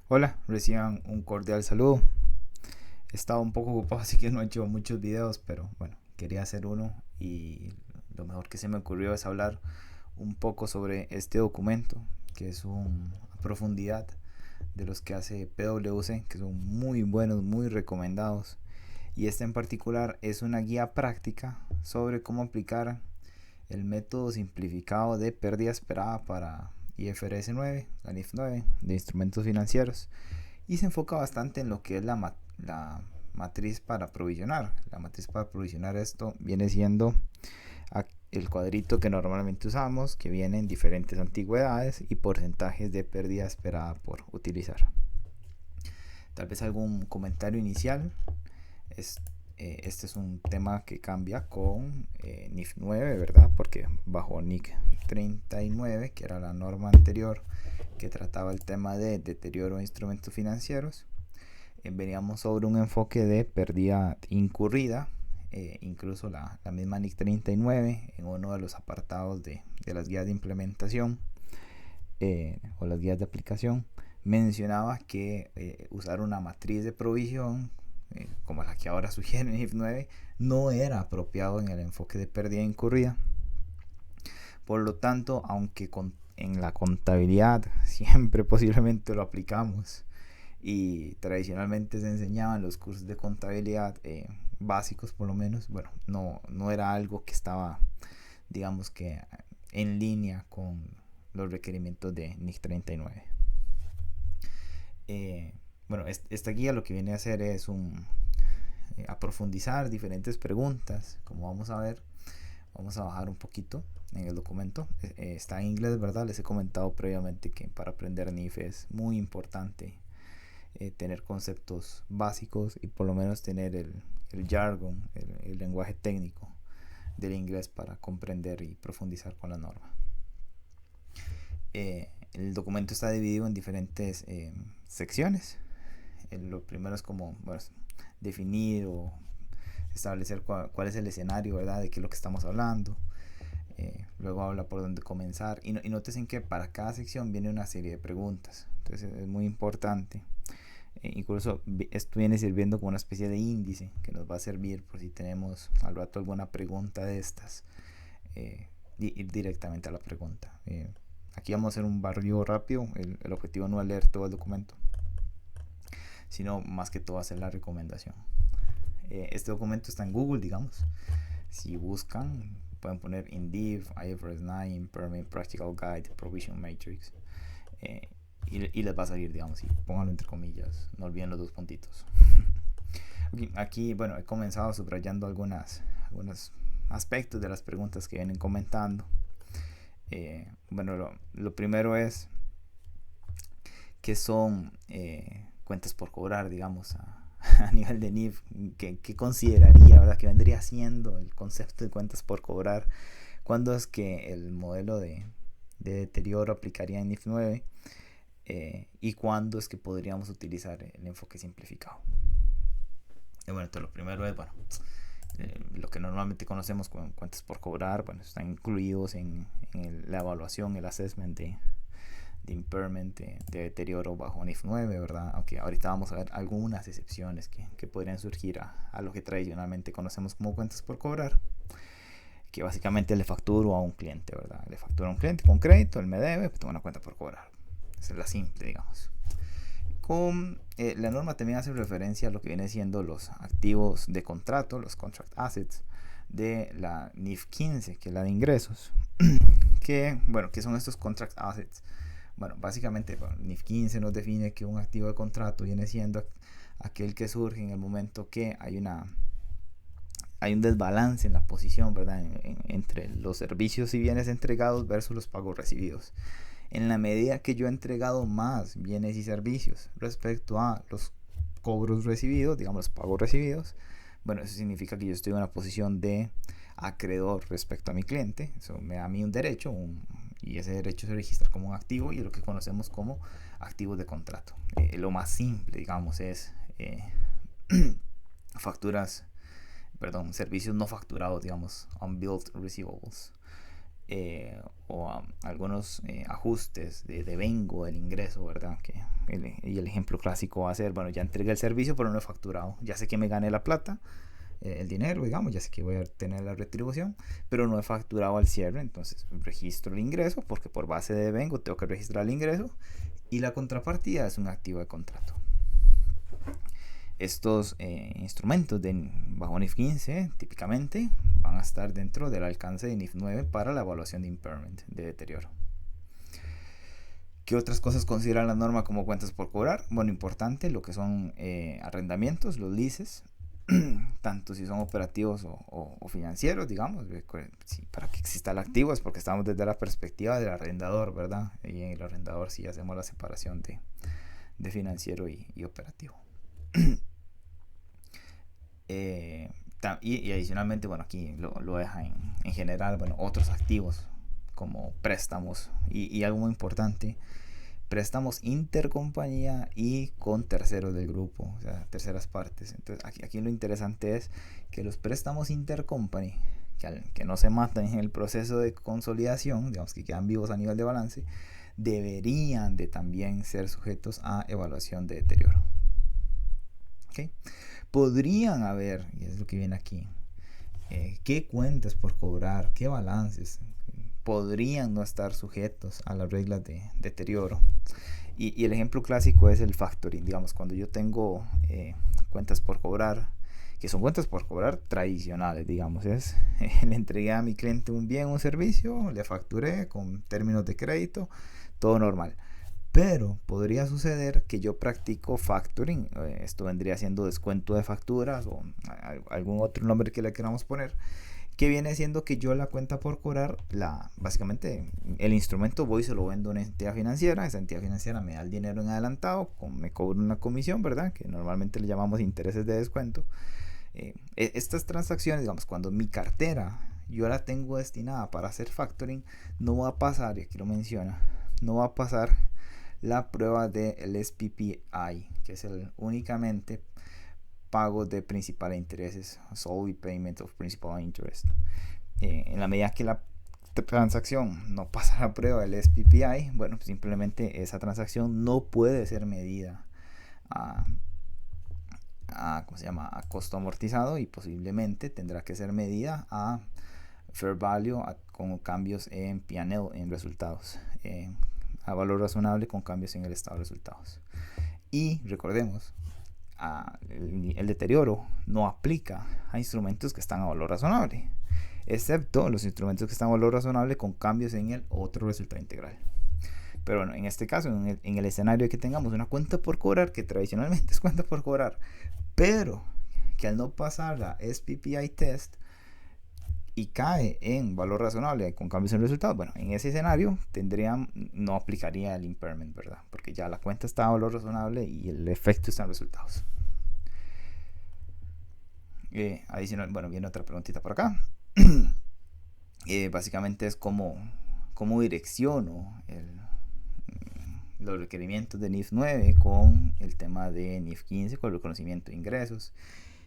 Hola, reciban un cordial saludo. He estado un poco ocupado, así que no he hecho muchos videos, pero bueno, quería hacer uno y lo mejor que se me ocurrió es hablar un poco sobre este documento, que es a profundidad de los que hace PwC, que son muy buenos, muy recomendados. Y este en particular es una guía práctica sobre cómo aplicar el método simplificado de pérdida esperada para IFRS 9, la NIF 9, de instrumentos financieros, y se enfoca bastante en lo que es la matriz para provisionar. La matriz para provisionar esto viene siendo el cuadrito que normalmente usamos, que viene en diferentes antigüedades y porcentajes de pérdida esperada por utilizar. Tal vez algún comentario inicial. Es, este es un tema que cambia con NIF 9, ¿verdad? Porque bajo NIC 39, que era la norma anterior que trataba el tema de deterioro de instrumentos financieros, veníamos sobre un enfoque de pérdida incurrida. Incluso la misma NIC 39 en uno de los apartados de las guías de implementación o las guías de aplicación mencionaba que usar una matriz de provisión como la que ahora sugiere NIF 9 no era apropiado en el enfoque de pérdida incurrida. Por lo tanto, aunque en la contabilidad siempre posiblemente lo aplicamos y tradicionalmente se enseñaban los cursos de contabilidad básicos por lo menos, bueno, no era algo que estaba, digamos que en línea con los requerimientos de NIC 39. Bueno, esta guía lo que viene a hacer es a profundizar diferentes preguntas, como vamos a ver. Vamos a bajar un poquito en el documento. Está en inglés, ¿verdad? Les he comentado previamente que para aprender NIF es muy importante tener conceptos básicos y por lo menos tener el jargon, el lenguaje técnico del inglés para comprender y profundizar con la norma. El documento está dividido en diferentes secciones. Lo primero es como definir o establecer cuál es el escenario, ¿verdad? De qué es lo que estamos hablando. Luego habla por dónde comenzar. Y noten que para cada sección viene una serie de preguntas. Entonces es muy importante. Incluso esto viene sirviendo como una especie de índice que nos va a servir por si tenemos al rato alguna pregunta de estas. Ir directamente a la pregunta. Aquí vamos a hacer un barrio rápido. El objetivo no es leer todo el documento, sino más que todo hacer la recomendación. Este documento está en Google, digamos. Si buscan, pueden poner INDIV, IFRS 9, Impairment Practical Guide, Provision Matrix. Y les va a salir, digamos, y pónganlo entre comillas. No olviden los dos puntitos. Aquí, bueno, he comenzado subrayando algunos aspectos de las preguntas que vienen comentando. Bueno, lo primero es que son cuentas por cobrar, digamos, a nivel de NIF, que consideraría, ¿verdad? Que vendría siendo el concepto de cuentas por cobrar. ¿Cuándo es que el modelo de deterioro aplicaría en NIF 9? ¿Y cuándo es que podríamos utilizar el enfoque simplificado? Bueno, entonces lo primero es, lo que normalmente conocemos como cuentas por cobrar, bueno, están incluidos en la evaluación, el assessment de impairment, de deterioro bajo NIF 9, ¿verdad? Aunque ahorita vamos a ver algunas excepciones que podrían surgir a lo que tradicionalmente conocemos como cuentas por cobrar, que básicamente le facturo a un cliente, ¿verdad? Le facturo a un cliente con crédito, él me debe, pues tengo una cuenta por cobrar. Esa es la simple, digamos. La norma también hace referencia a lo que viene siendo los activos de contrato, los contract assets, de la NIF 15, que es la de ingresos. ¿Qué son estos contract assets? Bueno, básicamente NIF 15 nos define que un activo de contrato viene siendo aquel que surge en el momento que hay un desbalance en la posición, ¿verdad? Entre los servicios y bienes entregados versus los pagos recibidos. En la medida que yo he entregado más bienes y servicios respecto a los cobros recibidos, digamos los pagos recibidos, bueno, eso significa que yo estoy en una posición de acreedor respecto a mi cliente. Eso me da a mí un derecho, y ese derecho se registra como un activo y es lo que conocemos como activos de contrato. Lo más simple, digamos, es facturas, servicios no facturados, digamos, unbilled receivables. o algunos ajustes de devengo del ingreso, ¿verdad? Y el ejemplo clásico va a ser, bueno, ya entregué el servicio pero no he facturado, ya sé que me gané la plata, el dinero, digamos, ya sé que voy a tener la retribución, pero no he facturado al cierre, entonces registro el ingreso porque por base de devengo tengo que registrar el ingreso y la contrapartida es un activo de contrato. Estos instrumentos bajo NIF 15 típicamente van a estar dentro del alcance de NIF 9 para la evaluación de impairment, de deterioro. ¿Qué otras cosas considera la norma como cuentas por cobrar? Bueno, importante lo que son arrendamientos, los leases, tanto si son operativos o financieros, digamos. Para que exista el activo es porque estamos desde la perspectiva del arrendador, ¿verdad? Y en el arrendador sí hacemos la separación de financiero y operativo. Y adicionalmente, bueno, aquí lo deja en general, bueno, otros activos como préstamos y algo muy importante, préstamos intercompañía y con terceros del grupo, o sea, terceras partes. Entonces aquí lo interesante es que los préstamos intercompany, que no se matan en el proceso de consolidación, digamos que quedan vivos a nivel de balance, deberían de también ser sujetos a evaluación de deterioro. ¿Okay? Podrían haber, y es lo que viene aquí, qué cuentas por cobrar, qué balances podrían no estar sujetos a las reglas de deterioro. Y el ejemplo clásico es el factoring. Digamos, cuando yo tengo cuentas por cobrar, que son cuentas por cobrar tradicionales, digamos, le entregué a mi cliente un bien, un servicio, le facturé con términos de crédito, todo normal. Pero podría suceder que yo practico factoring, esto vendría siendo descuento de facturas o algún otro nombre que le queramos poner, que viene siendo que yo la cuenta por cobrar, básicamente el instrumento voy y se lo vendo a una entidad financiera, esa entidad financiera me da el dinero en adelantado, me cobra una comisión, ¿verdad? Que normalmente le llamamos intereses de descuento. Estas transacciones, digamos, cuando mi cartera yo la tengo destinada para hacer factoring, no va a pasar, y aquí lo menciona, no va a pasar la prueba del SPPI, que es el únicamente pago de principal e intereses, solely payment of principal and interest. En la medida que la transacción no pasa la prueba del SPPI, bueno, pues simplemente esa transacción no puede ser medida ¿cómo se llama? A costo amortizado y posiblemente tendrá que ser medida a fair value con cambios en P&L, en resultados, a valor razonable con cambios en el estado de resultados. Y recordemos, el deterioro no aplica a instrumentos que están a valor razonable, excepto los instrumentos que están a valor razonable con cambios en el otro resultado integral. Pero bueno, en este caso, en el escenario de que tengamos una cuenta por cobrar, que tradicionalmente es cuenta por cobrar, pero que al no pasar la SPPI test y cae en valor razonable con cambios en resultados, bueno, en ese escenario no aplicaría el impairment, ¿verdad? Porque ya la cuenta está a valor razonable y el efecto está en resultados. Adicional, bueno, viene otra preguntita por acá. Básicamente es cómo direcciono los requerimientos de NIF 9 con el tema de NIF 15, con el reconocimiento de ingresos.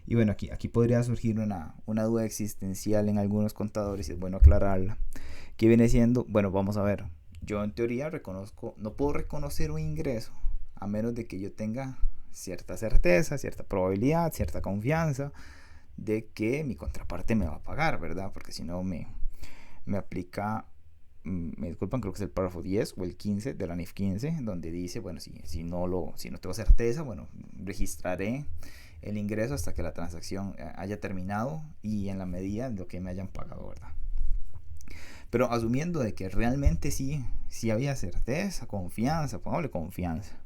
Y bueno, aquí podría surgir una duda existencial en algunos contadores y es bueno aclararla, que viene siendo, bueno, vamos a ver, yo en teoría no puedo reconocer un ingreso a menos de que yo tenga cierta certeza, cierta probabilidad, cierta confianza de que mi contraparte me va a pagar, ¿verdad? Porque si no me aplica, me disculpan, creo que es el párrafo 10 o el 15 de la NIF 15, donde dice, bueno, si no tengo certeza, bueno, registraré el ingreso hasta que la transacción haya terminado y en la medida de lo que me hayan pagado, ¿verdad? Pero asumiendo de que realmente sí había certeza, confianza, pongámosle confianza,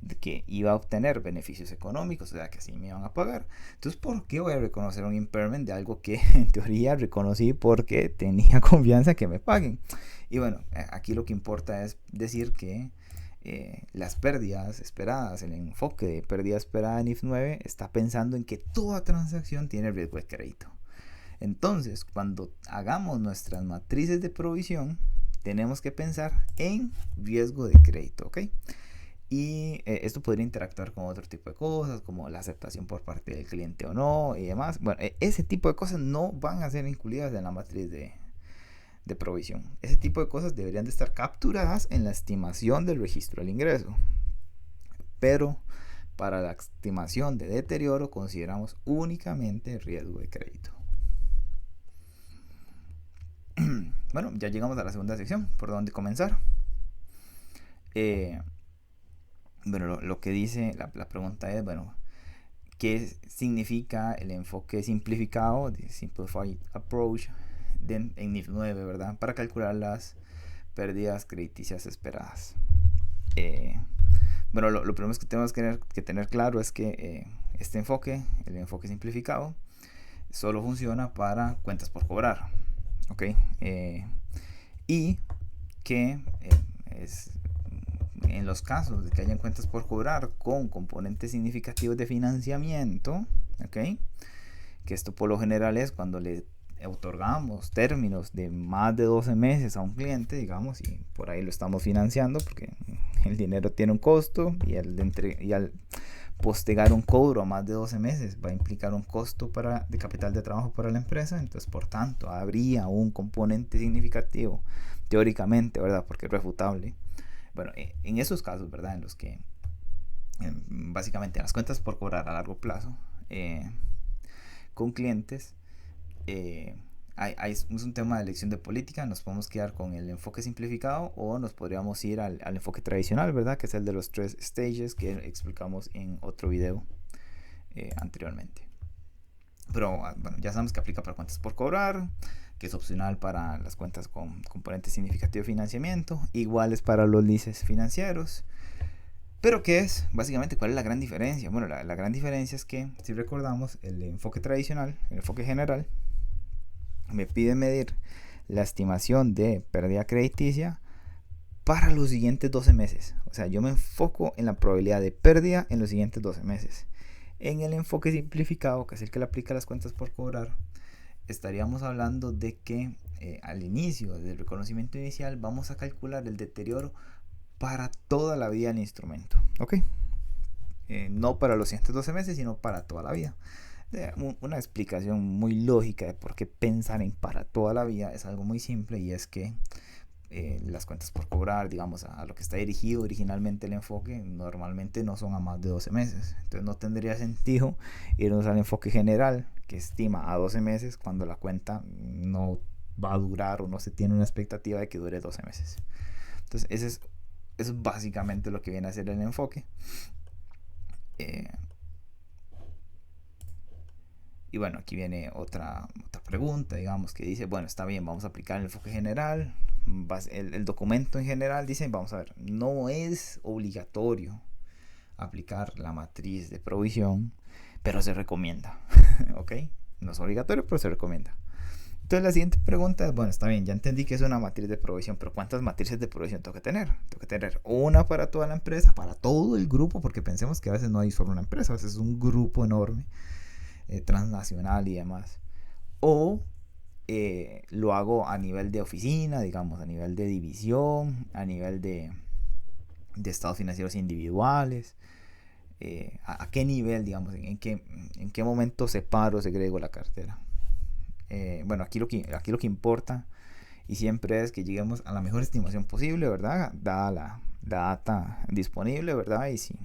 de que iba a obtener beneficios económicos, o sea que sí me iban a pagar. Entonces, ¿por qué voy a reconocer un impairment de algo que en teoría reconocí porque tenía confianza que me paguen? Y bueno, aquí lo que importa es decir que las pérdidas esperadas, el enfoque de pérdida esperada en NIF 9 está pensando en que toda transacción tiene riesgo de crédito. Entonces, cuando hagamos nuestras matrices de provisión, tenemos que pensar en riesgo de crédito, ¿ok? Y esto podría interactuar con otro tipo de cosas, como la aceptación por parte del cliente o no, y demás. Bueno, ese tipo de cosas no van a ser incluidas en la matriz de provisión. Ese tipo de cosas deberían de estar capturadas en la estimación del registro del ingreso. Pero para la estimación de deterioro consideramos únicamente riesgo de crédito. Bueno, ya llegamos a la segunda sección, por dónde comenzar. Bueno, lo que dice la pregunta es, bueno, ¿qué significa el enfoque simplificado, de Simplified Approach, en NIF 9, ¿verdad? Para calcular las pérdidas crediticias esperadas. Bueno, lo primero que tenemos que tener claro es que este enfoque, el enfoque simplificado, solo funciona para cuentas por cobrar, ¿ok? Y que es en los casos de que hayan cuentas por cobrar con componentes significativos de financiamiento, ¿ok? Que esto por lo general es cuando le otorgamos términos de más de 12 meses a un cliente, digamos, y por ahí lo estamos financiando porque el dinero tiene un costo y al postergar un cobro a más de 12 meses va a implicar un costo de capital de trabajo para la empresa. Entonces, por tanto, habría un componente significativo, teóricamente, ¿verdad? Porque es refutable. Bueno, en esos casos, ¿verdad? En los que básicamente las cuentas por cobrar a largo plazo con clientes, es un tema de elección de política. Nos podemos quedar con el enfoque simplificado o nos podríamos ir al enfoque tradicional, ¿verdad? Que es el de los 3 stages que explicamos en otro video anteriormente. Pero bueno, ya sabemos que aplica para cuentas por cobrar, que es opcional para las cuentas con componentes significativos de financiamiento, iguales para los leases financieros. Pero ¿qué es? Básicamente, ¿cuál es la gran diferencia? Bueno, la gran diferencia es que, si recordamos, el enfoque tradicional, el enfoque general, me pide medir la estimación de pérdida crediticia para los siguientes 12 meses. O sea, yo me enfoco en la probabilidad de pérdida en los siguientes 12 meses. En el enfoque simplificado, que es el que le aplica a las cuentas por cobrar, estaríamos hablando de que al inicio del reconocimiento inicial vamos a calcular el deterioro para toda la vida del instrumento, ¿ok? No para los siguientes 12 meses, sino para toda la vida. Una explicación muy lógica de por qué pensar en para toda la vida es algo muy simple, y es que las cuentas por cobrar, digamos, a lo que está dirigido originalmente el enfoque, normalmente no son a más de 12 meses. Entonces no tendría sentido irnos al enfoque general, que estima a 12 meses, cuando la cuenta no va a durar o no se tiene una expectativa de que dure 12 meses. Entonces eso es básicamente lo que viene a ser el enfoque. Y bueno, aquí viene otra pregunta, digamos, que dice, bueno, está bien, vamos a aplicar el enfoque general. El documento en general dice, vamos a ver, no es obligatorio aplicar la matriz de provisión, pero se recomienda. ¿Ok? No es obligatorio, pero se recomienda. Entonces la siguiente pregunta es, bueno, está bien, ya entendí que es una matriz de provisión, pero ¿cuántas matrices de provisión tengo que tener? Tengo que tener una para toda la empresa, para todo el grupo, porque pensemos que a veces no hay solo una empresa, a veces es un grupo enorme, transnacional y demás. O lo hago a nivel de oficina, digamos, a nivel de división, a nivel de estados financieros individuales. ¿A qué nivel, digamos, en qué momento separo, segrego la cartera? Bueno, aquí lo que importa y siempre es que lleguemos a la mejor estimación posible, ¿verdad? Dada la data disponible, ¿verdad? Y si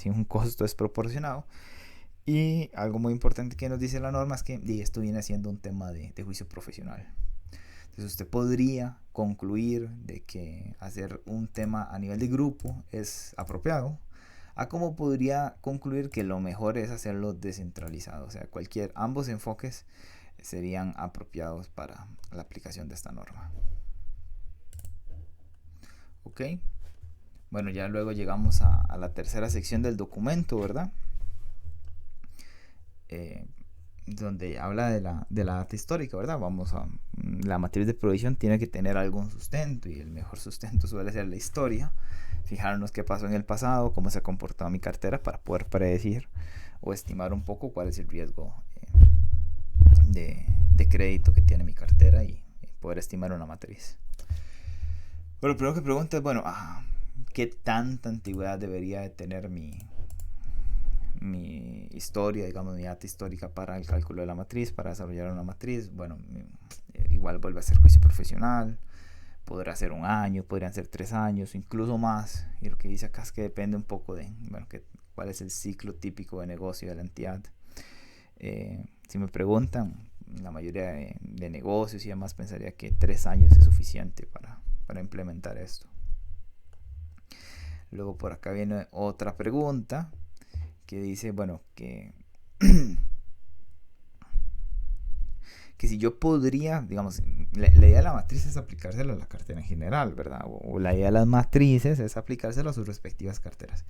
un costo es proporcionado. Y algo muy importante que nos dice la norma es que esto viene siendo un tema de juicio profesional. Entonces usted podría concluir de que hacer un tema a nivel de grupo es apropiado, a como podría concluir que lo mejor es hacerlo descentralizado. O sea, ambos enfoques serían apropiados para la aplicación de esta norma. Ok. Bueno, ya luego llegamos a la tercera sección del documento, ¿verdad? Donde habla de la data histórica, ¿verdad? La matriz de provisión tiene que tener algún sustento, y el mejor sustento suele ser la historia. Fijarnos qué pasó en el pasado, cómo se ha comportado mi cartera, para poder predecir o estimar un poco cuál es el riesgo de crédito que tiene mi cartera, y poder estimar una matriz. Pero lo primero que pregunto es, bueno, ¿qué tanta antigüedad debería de tener mi historia, digamos, mi data histórica para el cálculo de la matriz, para desarrollar una matriz? Bueno, igual vuelve a ser juicio profesional. Podrá ser 1 año, podrían ser 3 años, incluso más. Y lo que dice acá es que depende un poco de, bueno, cuál es el ciclo típico de negocio de la entidad. Si me preguntan, la mayoría de negocios y demás pensaría que 3 años es suficiente para implementar esto. Luego por acá viene otra pregunta que dice, bueno, que si yo podría, digamos, la idea de la matriz es aplicárselo a la cartera en general, ¿verdad? O la idea de las matrices es aplicárselo a sus respectivas carteras.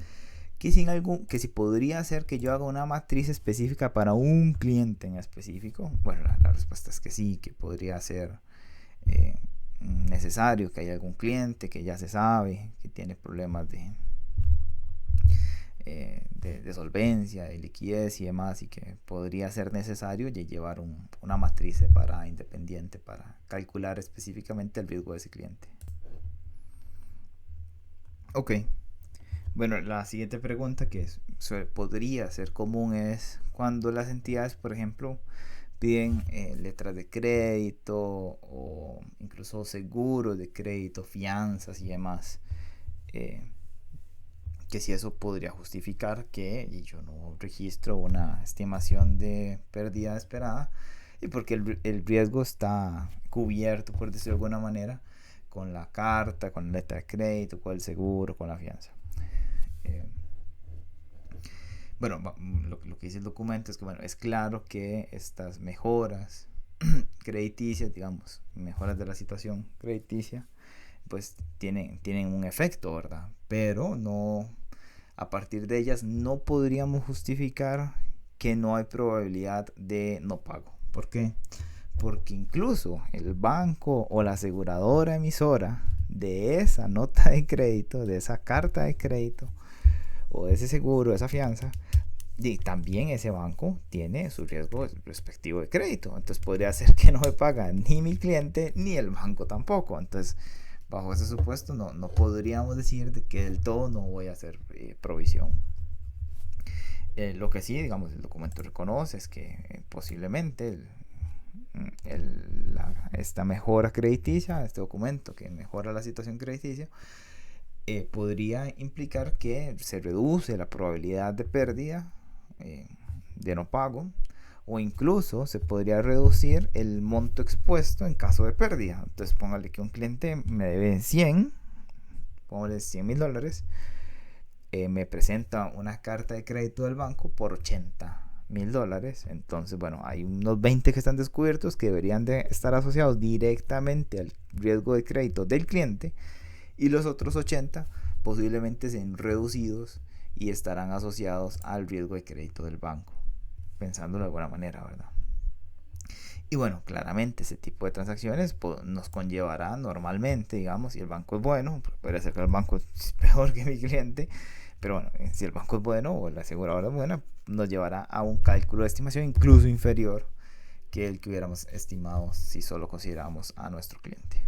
Que si podría ser que yo haga una matriz específica para un cliente en específico. Bueno, la respuesta es que sí, que podría ser necesario, que haya algún cliente que ya se sabe que tiene problemas de solvencia, de liquidez y demás, y que podría ser necesario llevar una matriz separada, independiente, para calcular específicamente el riesgo de ese cliente. Ok. Bueno, la siguiente pregunta que podría ser común es cuando las entidades, por ejemplo, piden letras de crédito o incluso seguros de crédito, fianzas y demás. Que si eso podría justificar que yo no registro una estimación de pérdida esperada, y porque el riesgo está cubierto, por decirlo de alguna manera, con la carta, con la letra de crédito, con el seguro, con la fianza. Bueno, lo que dice el documento es que, bueno, es claro que estas mejoras crediticias, digamos, mejoras de la situación crediticia, pues tienen un efecto, ¿verdad? Pero no, a partir de ellas no podríamos justificar que no hay probabilidad de no pago. ¿Por qué? Porque incluso el banco o la aseguradora emisora de esa nota de crédito, de esa carta de crédito o de ese seguro, de esa fianza, y también ese banco tiene su riesgo respectivo de crédito. Entonces podría ser que no me paga ni mi cliente ni el banco tampoco. Entonces, bajo ese supuesto, no podríamos decir de que del todo no voy a hacer provisión. Lo que sí, digamos, el documento reconoce es que posiblemente esta mejora crediticia, este documento que mejora la situación crediticia, podría implicar que se reduce la probabilidad de pérdida, de no pago, o incluso se podría reducir el monto expuesto en caso de pérdida. Entonces póngale que un cliente me debe 100, póngale $100,000, me presenta una carta de crédito del banco por $80,000. Entonces, bueno, hay unos 20 que están descubiertos que deberían de estar asociados directamente al riesgo de crédito del cliente, y los otros 80 posiblemente sean reducidos y estarán asociados al riesgo de crédito del banco, pensándolo de alguna manera, ¿verdad? Y bueno, claramente ese tipo de transacciones nos conllevará normalmente, digamos, si el banco es bueno, puede ser que el banco es peor que mi cliente, pero bueno, si el banco es bueno o la aseguradora es buena, nos llevará a un cálculo de estimación incluso inferior que el que hubiéramos estimado si solo consideramos a nuestro cliente.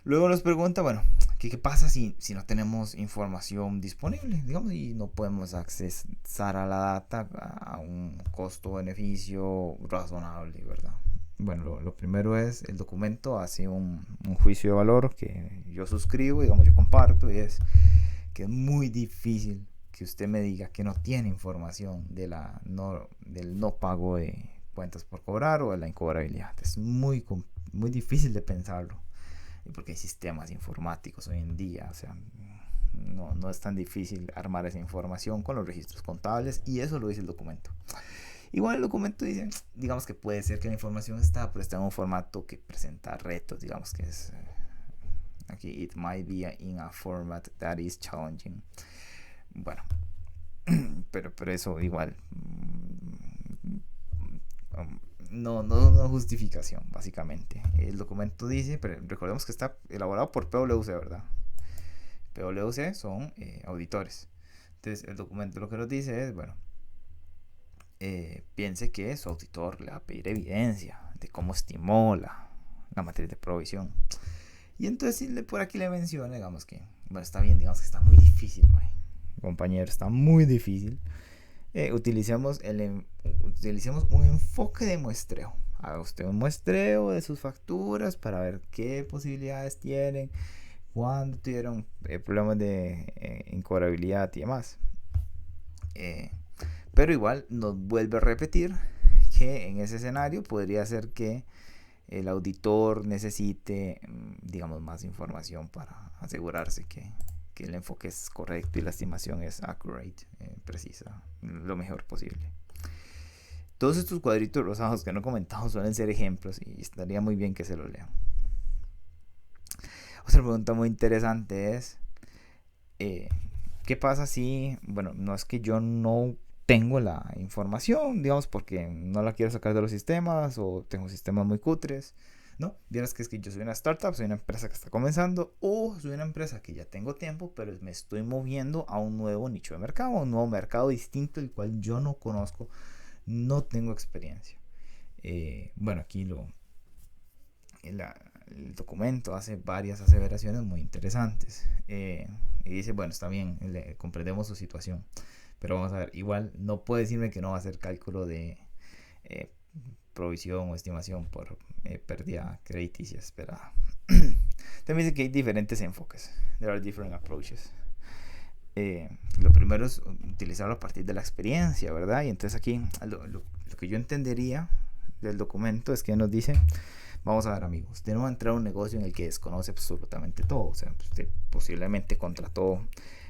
Luego nos pregunta, bueno, ¿qué pasa si no tenemos información disponible, digamos, y no podemos accesar a la data a un costo-beneficio razonable, ¿verdad? Bueno, lo primero es, el documento hace un juicio de valor que yo suscribo, digamos, yo comparto, y es que es muy difícil que usted me diga que no tiene información del no pago de cuentas por cobrar o de la incobrabilidad. Es muy difícil de pensarlo, porque hay sistemas informáticos hoy en día, o sea, no es tan difícil armar esa información con los registros contables, y eso lo dice el documento. Igual el documento dice, digamos, que puede ser que la información pero está en un formato que presenta retos, digamos que es aquí, it might be in a format that is challenging. Bueno, pero eso igual no justificación, básicamente. El documento dice, pero recordemos que está elaborado por PwC, ¿verdad? PwC son auditores. Entonces el documento lo que nos dice es, bueno, piense que su auditor le va a pedir evidencia de cómo estimó la matriz de provisión. Y entonces por aquí le menciona, digamos que, bueno, está bien, digamos que está muy difícil, compañero, está muy difícil utilicemos un enfoque de muestreo. Haga usted un muestreo de sus facturas para ver qué posibilidades tienen, cuándo tuvieron problemas de incobrabilidad y demás. Pero igual nos vuelve a repetir que en ese escenario podría ser que el auditor necesite, digamos, más información para asegurarse que el enfoque es correcto y la estimación es accurate, precisa, lo mejor posible. Todos estos cuadritos rosados que no he comentado suelen ser ejemplos y estaría muy bien que se los lean. Otra pregunta muy interesante es, ¿qué pasa si, bueno, no es que yo no tengo la información, digamos, porque no la quiero sacar de los sistemas o tengo sistemas muy cutres? No, vieras que es que yo soy una startup, soy una empresa que está comenzando, o soy una empresa que ya tengo tiempo, pero me estoy moviendo a un nuevo nicho de mercado, un nuevo mercado distinto, el cual yo no conozco, no tengo experiencia. Bueno, aquí el documento hace varias aseveraciones muy interesantes. Y dice, bueno, está bien, comprendemos su situación, pero vamos a ver, igual no puede decirme que no va a hacer cálculo de provisión o estimación por pérdida crediticia esperada. También dice que hay diferentes enfoques. There are different approaches. Lo primero es utilizarlo a partir de la experiencia, ¿verdad? Y entonces aquí lo que yo entendería del documento es que nos dice, vamos a ver, amigos, usted no va a entrar a un negocio en el que desconoce absolutamente todo. O sea, usted posiblemente contrató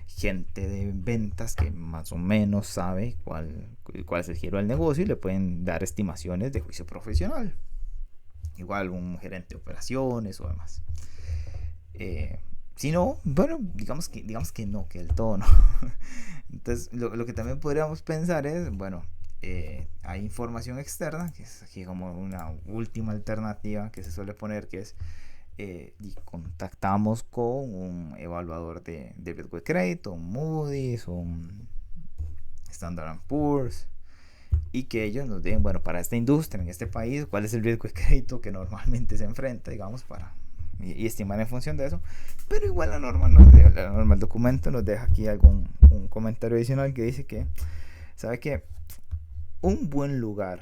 gente de ventas que más o menos sabe cuál es el giro del negocio y le pueden dar estimaciones de juicio profesional. Igual un gerente de operaciones o demás. Si no, bueno, digamos que no, que del todo no. Entonces, lo que también podríamos pensar es, bueno, hay información externa, que es aquí como una última alternativa que se suele poner, que es y contactamos con un evaluador de riesgo de crédito, un Moody's, un Standard & Poor's, y que ellos nos den, bueno, para esta industria, en este país, cuál es el riesgo de crédito que normalmente se enfrenta, digamos, y estimar en función de eso. Pero igual la norma, el documento nos deja aquí un comentario adicional que dice que, ¿sabe qué? Un buen lugar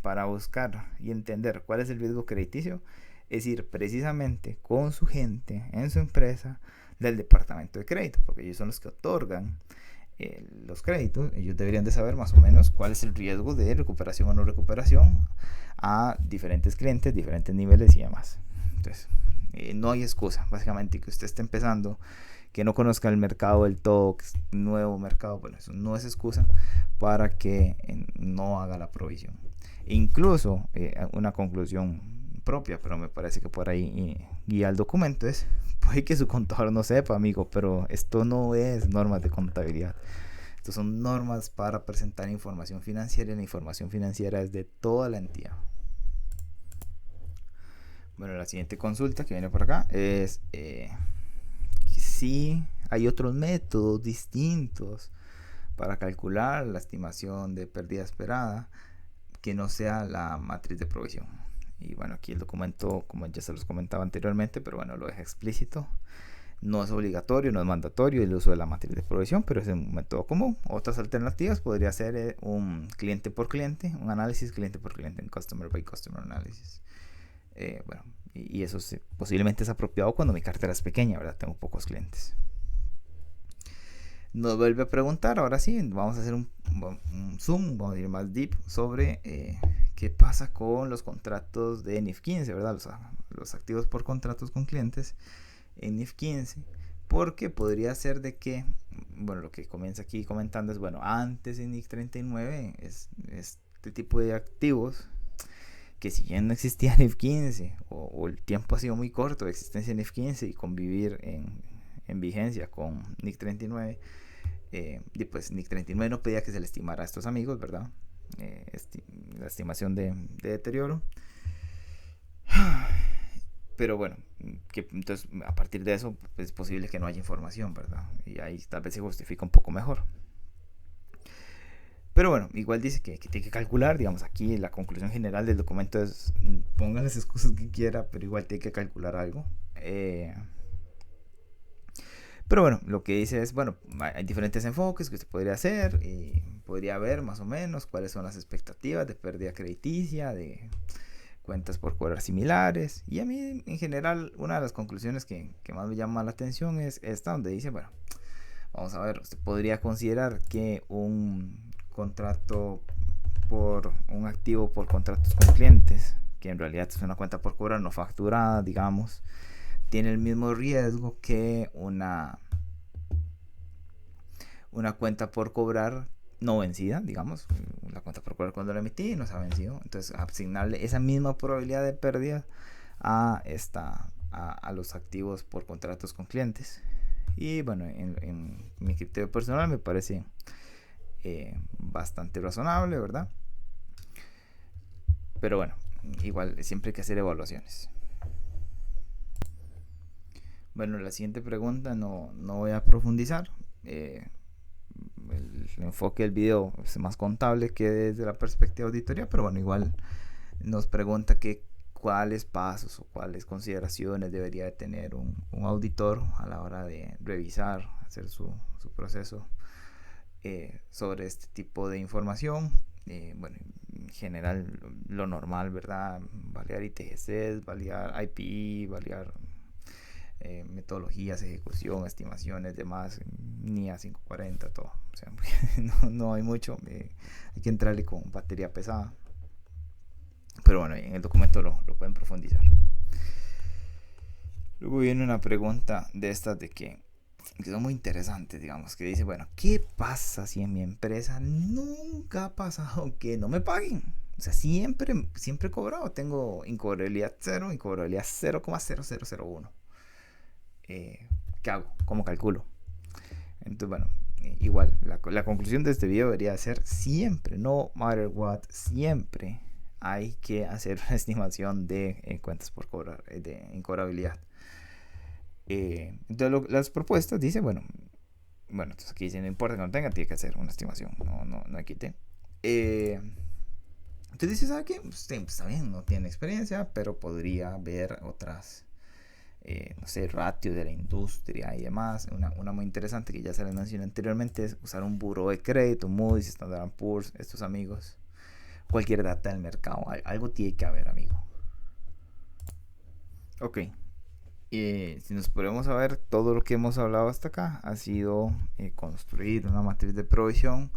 para buscar y entender cuál es el riesgo crediticio es ir precisamente con su gente en su empresa del departamento de crédito, porque ellos son los que otorgan los créditos. Ellos deberían de saber más o menos cuál es el riesgo de recuperación o no recuperación a diferentes clientes, diferentes niveles y demás. Entonces, no hay excusa, básicamente, que usted esté empezando, que no conozca el mercado del todo, que es un nuevo mercado. Bueno, eso no es excusa para que no haga la provisión. Incluso una conclusión propia, pero me parece que por ahí guía el documento, es, puede que su contador no sepa, amigo, pero esto no es normas de contabilidad. Estas son normas para presentar información financiera, y la información financiera es de toda la entidad. Bueno, la siguiente consulta que viene por acá es que si hay otros métodos distintos para calcular la estimación de pérdida esperada que no sea la matriz de provisión. Y bueno, aquí el documento, como ya se los comentaba anteriormente, pero bueno, lo deja explícito. No es obligatorio, no es mandatorio el uso de la matriz de provisión, pero es un método común. Otras alternativas podría ser un cliente por cliente, un análisis cliente por cliente, un customer by customer analysis. Bueno, y eso posiblemente es apropiado cuando mi cartera es pequeña, ¿verdad? Tengo pocos clientes. Nos vuelve a preguntar, ahora sí, vamos a hacer un zoom, vamos a ir más deep sobre qué pasa con los contratos de NIF 15, ¿verdad? Los activos por contratos con clientes en NIF 15, porque podría ser de que, bueno, lo que comienza aquí comentando es, bueno, antes en NIF 39 es este tipo de activos que si ya no existía NIF 15 o el tiempo ha sido muy corto de existencia de NIF 15 y convivir en vigencia con NIF 39, y pues NIC 39 no pedía que se le estimara a estos amigos, ¿verdad? La estimación de deterioro. Pero bueno, entonces a partir de eso es posible que no haya información, ¿verdad? Y ahí tal vez se justifica un poco mejor. Pero bueno, igual dice que tiene que calcular, digamos, aquí la conclusión general del documento es, ponga las excusas que quiera, pero igual tiene que calcular algo. Pero bueno, lo que dice es, bueno, hay diferentes enfoques que usted podría hacer, podría ver más o menos cuáles son las expectativas de pérdida crediticia, de cuentas por cobrar similares. Y a mí, en general, una de las conclusiones que más me llama la atención es esta, donde dice, bueno, vamos a ver, usted podría considerar que un contrato por un activo por contratos con clientes, que en realidad es una cuenta por cobrar no facturada, digamos, tiene el mismo riesgo que una cuenta por cobrar no vencida, digamos, la cuenta por cobrar cuando la emití no se ha vencido. Entonces, asignarle esa misma probabilidad de pérdida a los activos por contratos con clientes. Y bueno, en mi criterio personal me parece bastante razonable, ¿verdad? Pero bueno, igual siempre hay que hacer evaluaciones. Bueno, la siguiente pregunta no voy a profundizar. El enfoque del video es más contable que desde la perspectiva de auditoría, pero bueno, igual nos pregunta que cuáles pasos o cuáles consideraciones debería de tener un auditor a la hora de revisar, hacer su proceso sobre este tipo de información. Bueno, en general lo normal, ¿verdad? Validar ITGCs, validar IPI, validar metodologías, ejecución, estimaciones, demás, NIA 540, todo. O sea, no hay mucho, hay que entrarle con batería pesada. Pero bueno, en el documento lo pueden profundizar. Luego viene una pregunta de estas de que son muy interesantes, digamos, que dice, bueno, ¿qué pasa si en mi empresa nunca ha pasado que no me paguen? O sea, siempre he cobrado, tengo incobrabilidad 0, incobrabilidad 0,0001. ¿Qué hago? ¿Cómo calculo? Entonces, bueno, igual, la conclusión de este video debería ser siempre, no matter what, siempre hay que hacer una estimación de cuentas por cobrar, de incobrabilidad. Entonces las propuestas dicen, bueno, entonces aquí dice, no importa que no tenga, tiene que hacer una estimación, no quite. Entonces dice, ¿sabe qué? Pues está bien, no tiene experiencia, pero podría ver otras, no sé, ratios de la industria y demás. Una muy interesante que ya se les mencioné anteriormente es usar un buró de crédito, Moody's, Standard & Poor's, estos amigos. Cualquier data del mercado, algo tiene que haber, amigo. Ok. Si nos podemos ver, todo lo que hemos hablado hasta acá ha sido construir una matriz de provisión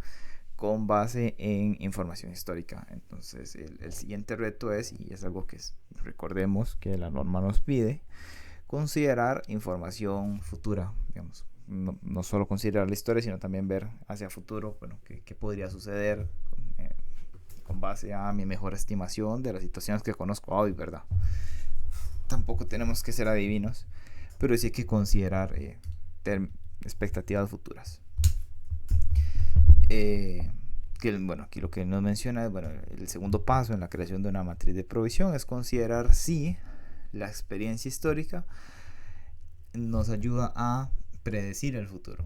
con base en información histórica. Entonces el siguiente reto es, y es algo que recordemos que la norma nos pide, considerar información futura, digamos, no solo considerar la historia, sino también ver hacia futuro, bueno, qué podría suceder con base a mi mejor estimación de las situaciones que conozco hoy, ¿verdad? Tampoco tenemos que ser adivinos, pero sí hay que considerar expectativas futuras. Bueno, aquí lo que nos menciona es, bueno, el segundo paso en la creación de una matriz de provisión es considerar si la experiencia histórica nos ayuda a predecir el futuro,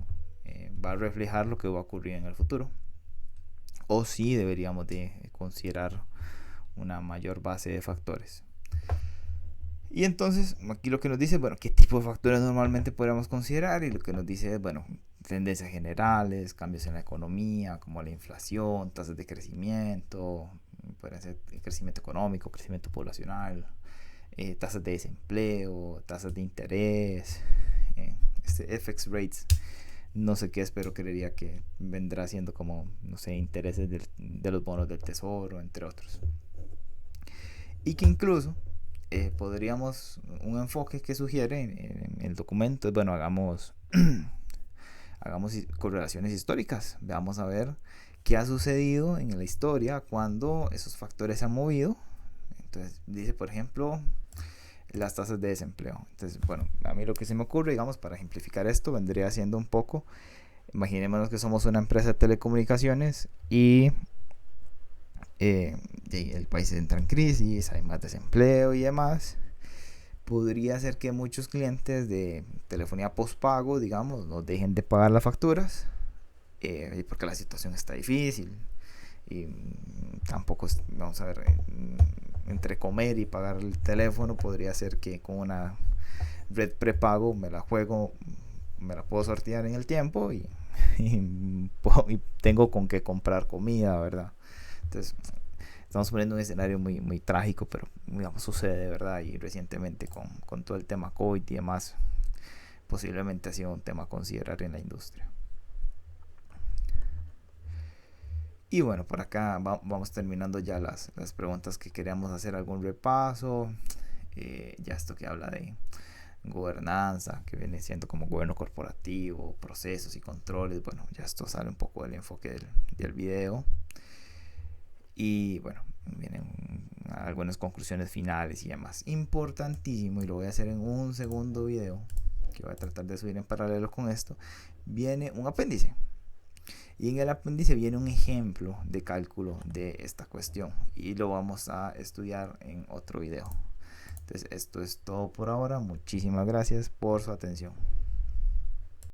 va a reflejar lo que va a ocurrir en el futuro, o si deberíamos de considerar una mayor base de factores. Y entonces aquí lo que nos dice, bueno, qué tipo de factores normalmente podríamos considerar, y lo que nos dice es, bueno, tendencias generales, cambios en la economía, como la inflación, tasas de crecimiento, pueden ser crecimiento económico, crecimiento poblacional, tasas de desempleo, tasas de interés, FX rates, no sé qué es, pero creería que vendrá siendo como, no sé, intereses de los bonos del tesoro, entre otros. Y que incluso podríamos, un enfoque que sugiere en el documento, bueno, hagamos correlaciones históricas, veamos a ver qué ha sucedido en la historia cuando esos factores se han movido. Entonces dice, por ejemplo, las tasas de desempleo. Entonces, bueno, a mí lo que se me ocurre, digamos, para ejemplificar esto, vendría siendo un poco, imaginémonos que somos una empresa de telecomunicaciones y el país entra en crisis, hay más desempleo y demás. Podría ser que muchos clientes de telefonía postpago, digamos, no dejen de pagar las facturas porque la situación está difícil y tampoco, vamos a ver, entre comer y pagar el teléfono podría ser que con una red prepago me la puedo sortear en el tiempo y y tengo con qué comprar comida, ¿verdad? Entonces, estamos poniendo un escenario muy, muy trágico, pero digamos, sucede, ¿verdad? Y recientemente con todo el tema COVID y demás, posiblemente ha sido un tema a considerar en la industria. Y bueno, por acá vamos terminando ya las preguntas que queríamos hacer, algún repaso. Ya esto que habla de gobernanza, que viene siendo como gobierno corporativo, procesos y controles. Bueno, ya esto sale un poco del enfoque del video. Y bueno, vienen algunas conclusiones finales y demás. Importantísimo, y lo voy a hacer en un segundo video, que voy a tratar de subir en paralelo con esto. Viene un apéndice. Y en el apéndice viene un ejemplo de cálculo de esta cuestión. Y lo vamos a estudiar en otro video. Entonces esto es todo por ahora. Muchísimas gracias por su atención.